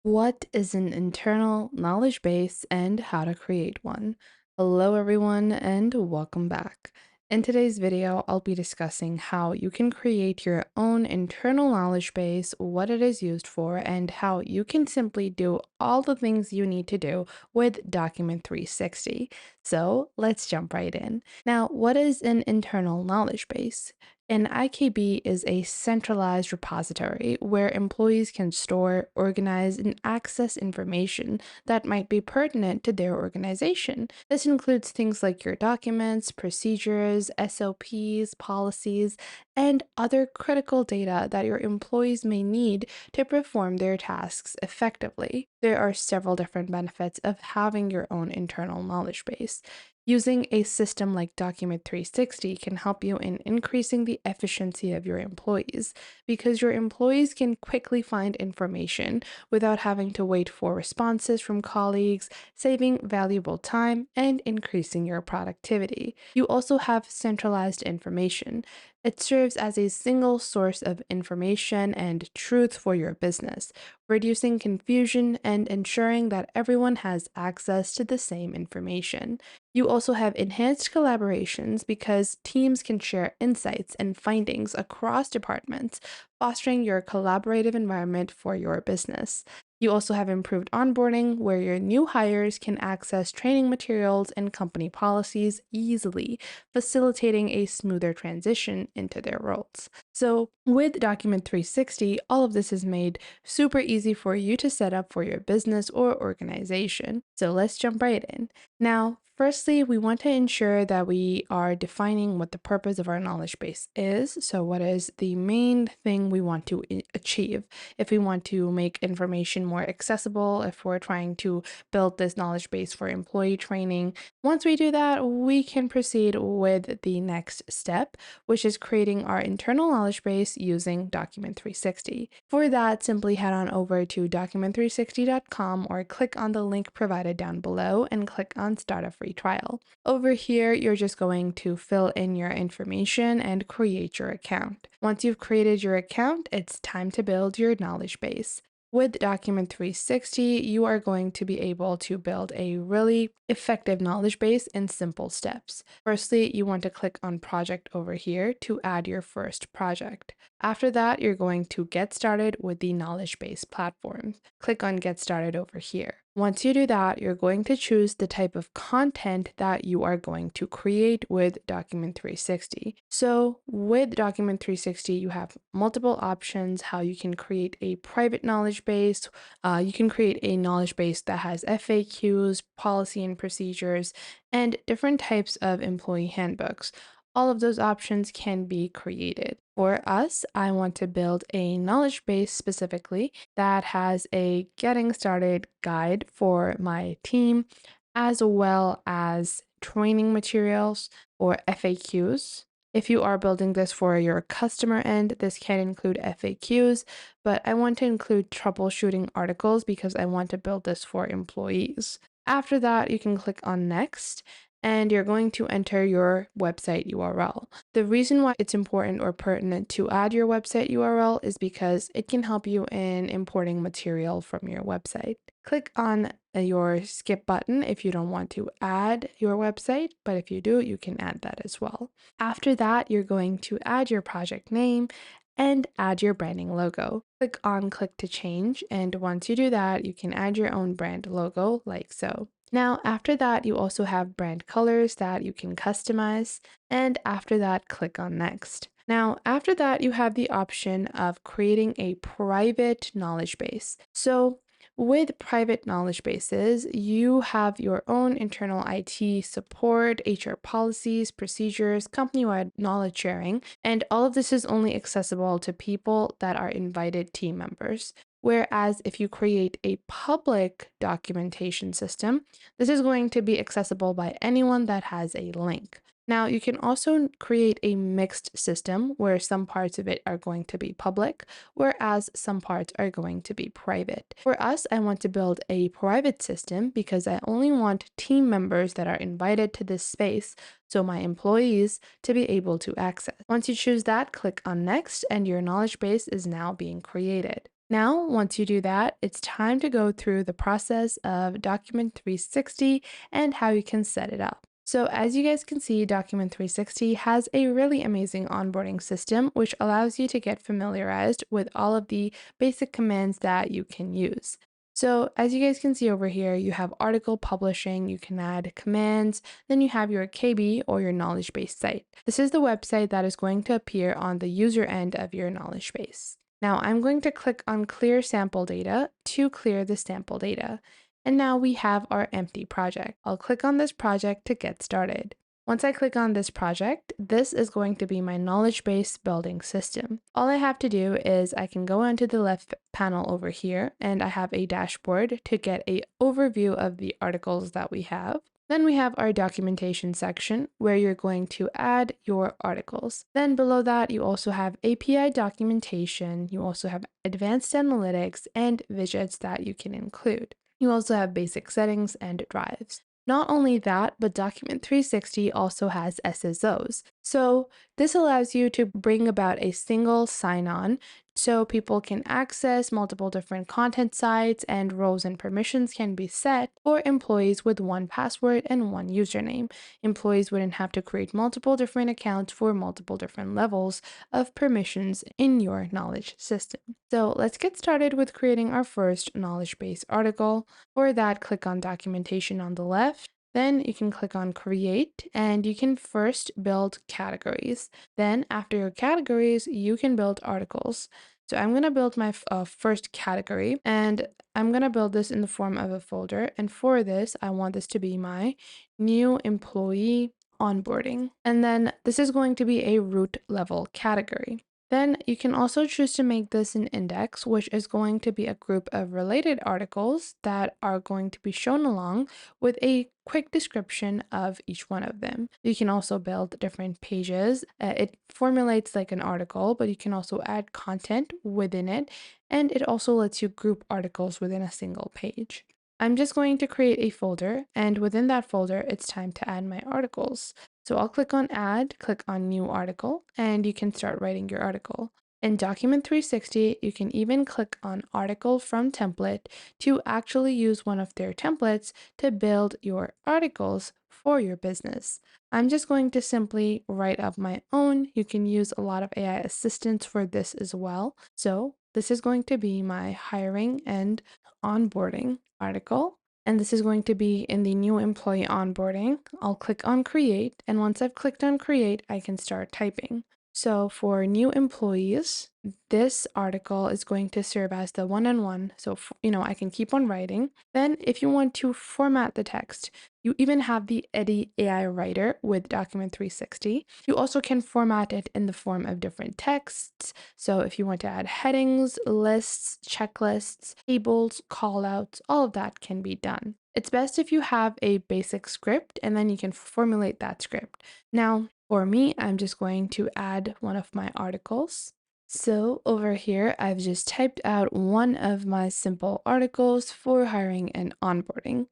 What is an internal knowledge base and how to create one? Hello, everyone, and welcome back. In today's video, I'll be discussing how you can create your own internal knowledge base, what it is used for, and how you can simply do all the things you need to do with Document 360. So let's jump right in. Now, what is an internal knowledge base? An IKB is a centralized repository where employees can store, organize, and access information that might be pertinent to their organization. This includes things like your documents, procedures, SOPs, policies, and other critical data that your employees may need to perform their tasks effectively. There are several different benefits of having your own internal knowledge base. Using a system like Document 360 can help you in increasing the efficiency of your employees because your employees can quickly find information without having to wait for responses from colleagues, saving valuable time and increasing your productivity. You also have centralized information. It serves as a single source of information and truth for your business, reducing confusion and ensuring that everyone has access to the same information. You also have enhanced collaborations because teams can share insights and findings across departments, fostering your collaborative environment for your business. You also have improved onboarding, where your new hires can access training materials and company policies easily, facilitating a smoother transition into their roles. So, with Document 360, all of this is made super easy for you to set up for your business or organization. So, let's jump right in. Now, firstly, we want to ensure that we are defining what the purpose of our knowledge base is. So, what is the main thing we want to achieve? If we want to make information more accessible, if we're trying to build this knowledge base for employee training, once we do that, we can proceed with the next step, which is creating our internal knowledge base using Document 360. For that, simply head on over to document360.com or click on the link provided down below and click on Start a Free Trial. Over here, you're just going to fill in your information and create your account. Once you've created your account, it's time to build your knowledge base. With Document 360, you are going to be able to build a really effective knowledge base in simple steps. Firstly, you want to click on Project over here to add your first project. After that, you're going to get started with the knowledge base platform. Click on Get Started over here. Once you do that, you're going to choose the type of content that you are going to create with Document 360. So with Document 360, you have multiple options how you can create a private knowledge base. You can create a knowledge base that has FAQs, policy and procedures, and different types of employee handbooks. All of those options can be created. For us, I want to build a knowledge base specifically that has a getting started guide for my team, as well as training materials or FAQs. If you are building this for your customer end, this can include FAQs, but I want to include troubleshooting articles because I want to build this for employees. After that, you can click on Next and you're going to enter your website URL. The reason why it's important or pertinent to add your website URL is because it can help you in importing material from your website. Click on your skip button if you don't want to add your website, but if you do, you can add that as well. After that, you're going to add your project name and add your branding logo. Click on Click to Change, and once you do that, you can add your own brand logo like so. Now, after that, you also have brand colors that you can customize, and after that, click on Next. Now, after that, you have the option of creating a private knowledge base. So, with private knowledge bases, you have your own internal IT support, HR policies, procedures, company-wide knowledge sharing, and all of this is only accessible to people that are invited team members. Whereas if you create a public documentation system, this is going to be accessible by anyone that has a link. Now, you can also create a mixed system where some parts of it are going to be public, whereas some parts are going to be private. For us, I want to build a private system because I only want team members that are invited to this space, so my employees, to be able to access. Once you choose that, click on Next, and your knowledge base is now being created. Now, once you do that, it's time to go through the process of Document 360 and how you can set it up. So as you guys can see, Document 360 has a really amazing onboarding system, which allows you to get familiarized with all of the basic commands that you can use. So as you guys can see over here, you have article publishing, you can add commands, then you have your KB or your knowledge base site. This is the website that is going to appear on the user end of your knowledge base. Now I'm going to click on Clear Sample Data to clear the sample data. And now we have our empty project. I'll click on this project to get started. Once I click on this project, this is going to be my knowledge base building system. All I have to do is I can go onto the left panel over here and I have a dashboard to get a overview of the articles that we have. Then we have our documentation section where you're going to add your articles. Then below that, you also have API documentation, you also have advanced analytics and widgets that you can include. You also have basic settings and drives. Not only that, but Document 360 also has SSOs. So this allows you to bring about a single sign-on so people can access multiple different content sites and roles and permissions can be set for employees with one password and one username. Employees wouldn't have to create multiple different accounts for multiple different levels of permissions in your knowledge system. So let's get started with creating our first knowledge base article. For that, click on documentation on the left. Then you can click on create and you can first build categories. Then after your categories, you can build articles. So I'm going to build my first category and I'm going to build this in the form of a folder. And for this, I want this to be my new employee onboarding. And then this is going to be a root level category. Then you can also choose to make this an index, which is going to be a group of related articles that are going to be shown along with a quick description of each one of them. You can also build different pages. It formulates like an article, but you can also add content within it, and it also lets you group articles within a single page. I'm just going to create a folder, and within that folder, it's time to add my articles. So I'll click on add, click on new article, and you can start writing your article. In Document 360, you can even click on article from template to actually use one of their templates to build your articles for your business. I'm just going to simply write up my own. You can use a lot of AI assistants for this as well. So this is going to be my hiring and onboarding article. And this is going to be in the new employee onboarding. I'll click on create. And once I've clicked on create, I can start typing. So for new employees, this article is going to serve as the one-on-one. So, I can keep on writing. Then if you want to format the text, you even have the Edit AI writer with Document 360. You also can format it in the form of different texts. So if you want to add headings, lists, checklists, tables, callouts, all of that can be done. It's best if you have a basic script and then you can formulate that script. Now, for me, I'm just going to add one of my articles. So over here, I've just typed out one of my simple articles for hiring and onboarding.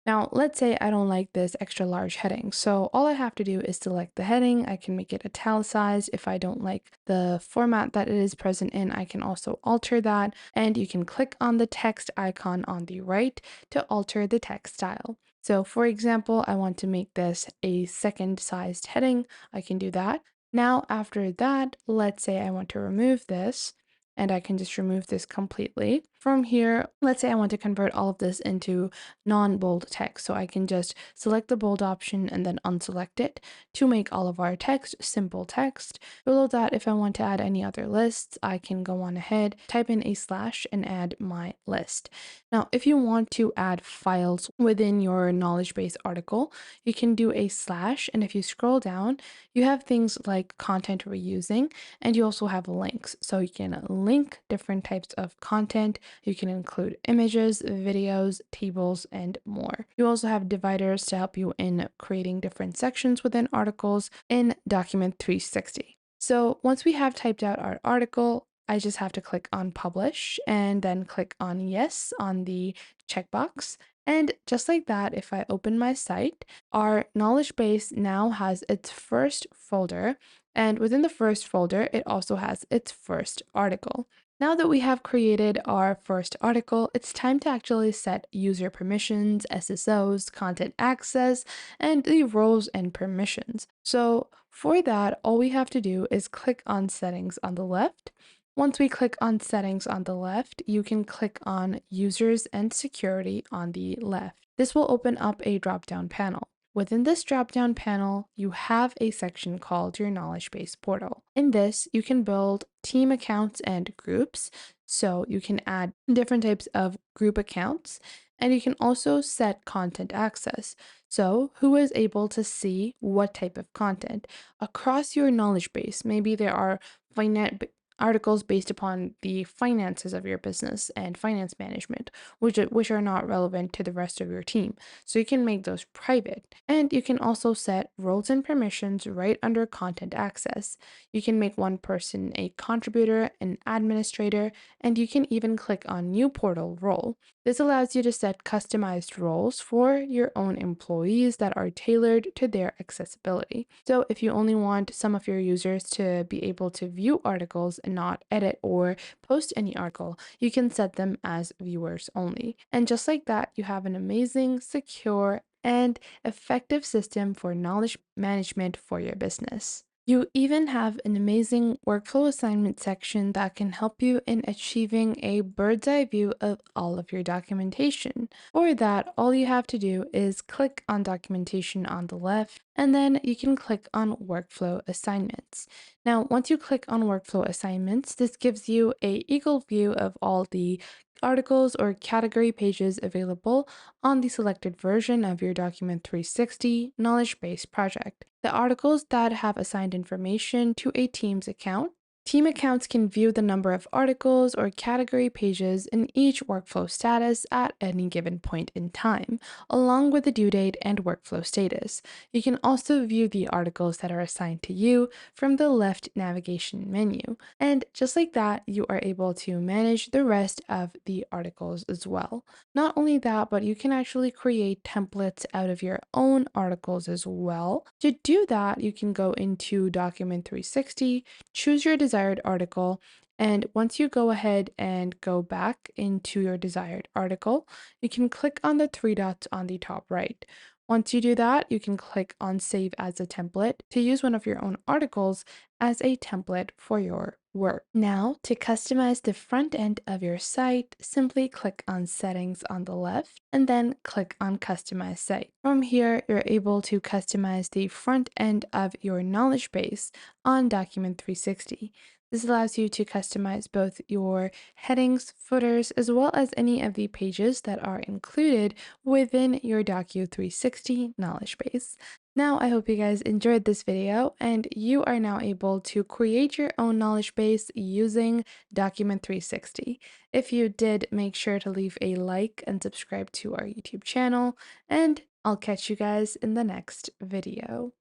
Now, let's say I don't like this extra large heading. So all I have to do is select the heading. I can make it italicized. If I don't like the format that it is present in, I can also alter that. And you can click on the text icon on the right to alter the text style. So for example, I want to make this a second sized heading. I can do that. Now, after that, let's say I want to remove this and I can just remove this completely. From here, let's say I want to convert all of this into non-bold text. So I can just select the bold option and then unselect it to make all of our text simple text. Below that, if I want to add any other lists, I can go on ahead, type in a slash and add my list. Now, if you want to add files within your knowledge base article, you can do a slash. And if you scroll down, you have things like content reusing, and you also have links. So you can link different types of content. You can include images, videos, tables, and more. You also have dividers to help you in creating different sections within articles in Document 360. So once we have typed out our article, I just have to click on publish and then click on yes on the checkbox. And just like that, if I open my site, our knowledge base now has its first folder. And within the first folder, it also has its first article. Now that we have created our first article, it's time to actually set user permissions, SSOs, content access, and the roles and permissions. So for that, all we have to do is click on settings on the left. Once we click on settings on the left, you can click on users and security on the left. This will open up a drop-down panel. Within this drop-down panel, you have a section called your knowledge base portal. In this, you can build team accounts and groups. So you can add different types of group accounts, and you can also set content access. So who is able to see what type of content across your knowledge base? Maybe there are finance articles based upon the finances of your business and finance management, which are not relevant to the rest of your team. So you can make those private. And you can also set roles and permissions right under content access. You can make one person a contributor, an administrator, and you can even click on new portal role. This allows you to set customized roles for your own employees that are tailored to their accessibility. So if you only want some of your users to be able to view articles and not edit or post any article, you can set them as viewers only. And just like that, you have an amazing, secure, and effective system for knowledge management for your business. You even have an amazing workflow assignment section that can help you in achieving a bird's eye view of all of your documentation. For that, all you have to do is click on documentation on the left, and then you can click on workflow assignments. Now, once you click on workflow assignments, this gives you a eagle view of all the articles or category pages available on the selected version of your Document 360 knowledge base project. The articles that have assigned information to a team's account. Team accounts can view the number of articles or category pages in each workflow status at any given point in time, along with the due date and workflow status. You can also view the articles that are assigned to you from the left navigation menu. And just like that, you are able to manage the rest of the articles as well. Not only that, but you can actually create templates out of your own articles as well. To do that, you can go into Document 360, choose your desired article, and once you go ahead and go back into your desired article, you can click on the three dots on the top right. Once you do that, you can click on Save as a Template to use one of your own articles as a template for your work. Now, to customize the front end of your site, simply click on Settings on the left and then click on Customize Site. From here, you're able to customize the front end of your knowledge base on Document 360. This allows you to customize both your headings, footers, as well as any of the pages that are included within your Docu 360 knowledge base. Now, I hope you guys enjoyed this video and you are now able to create your own knowledge base using Document 360. If you did, make sure to leave a like and subscribe to our YouTube channel, and I'll catch you guys in the next video.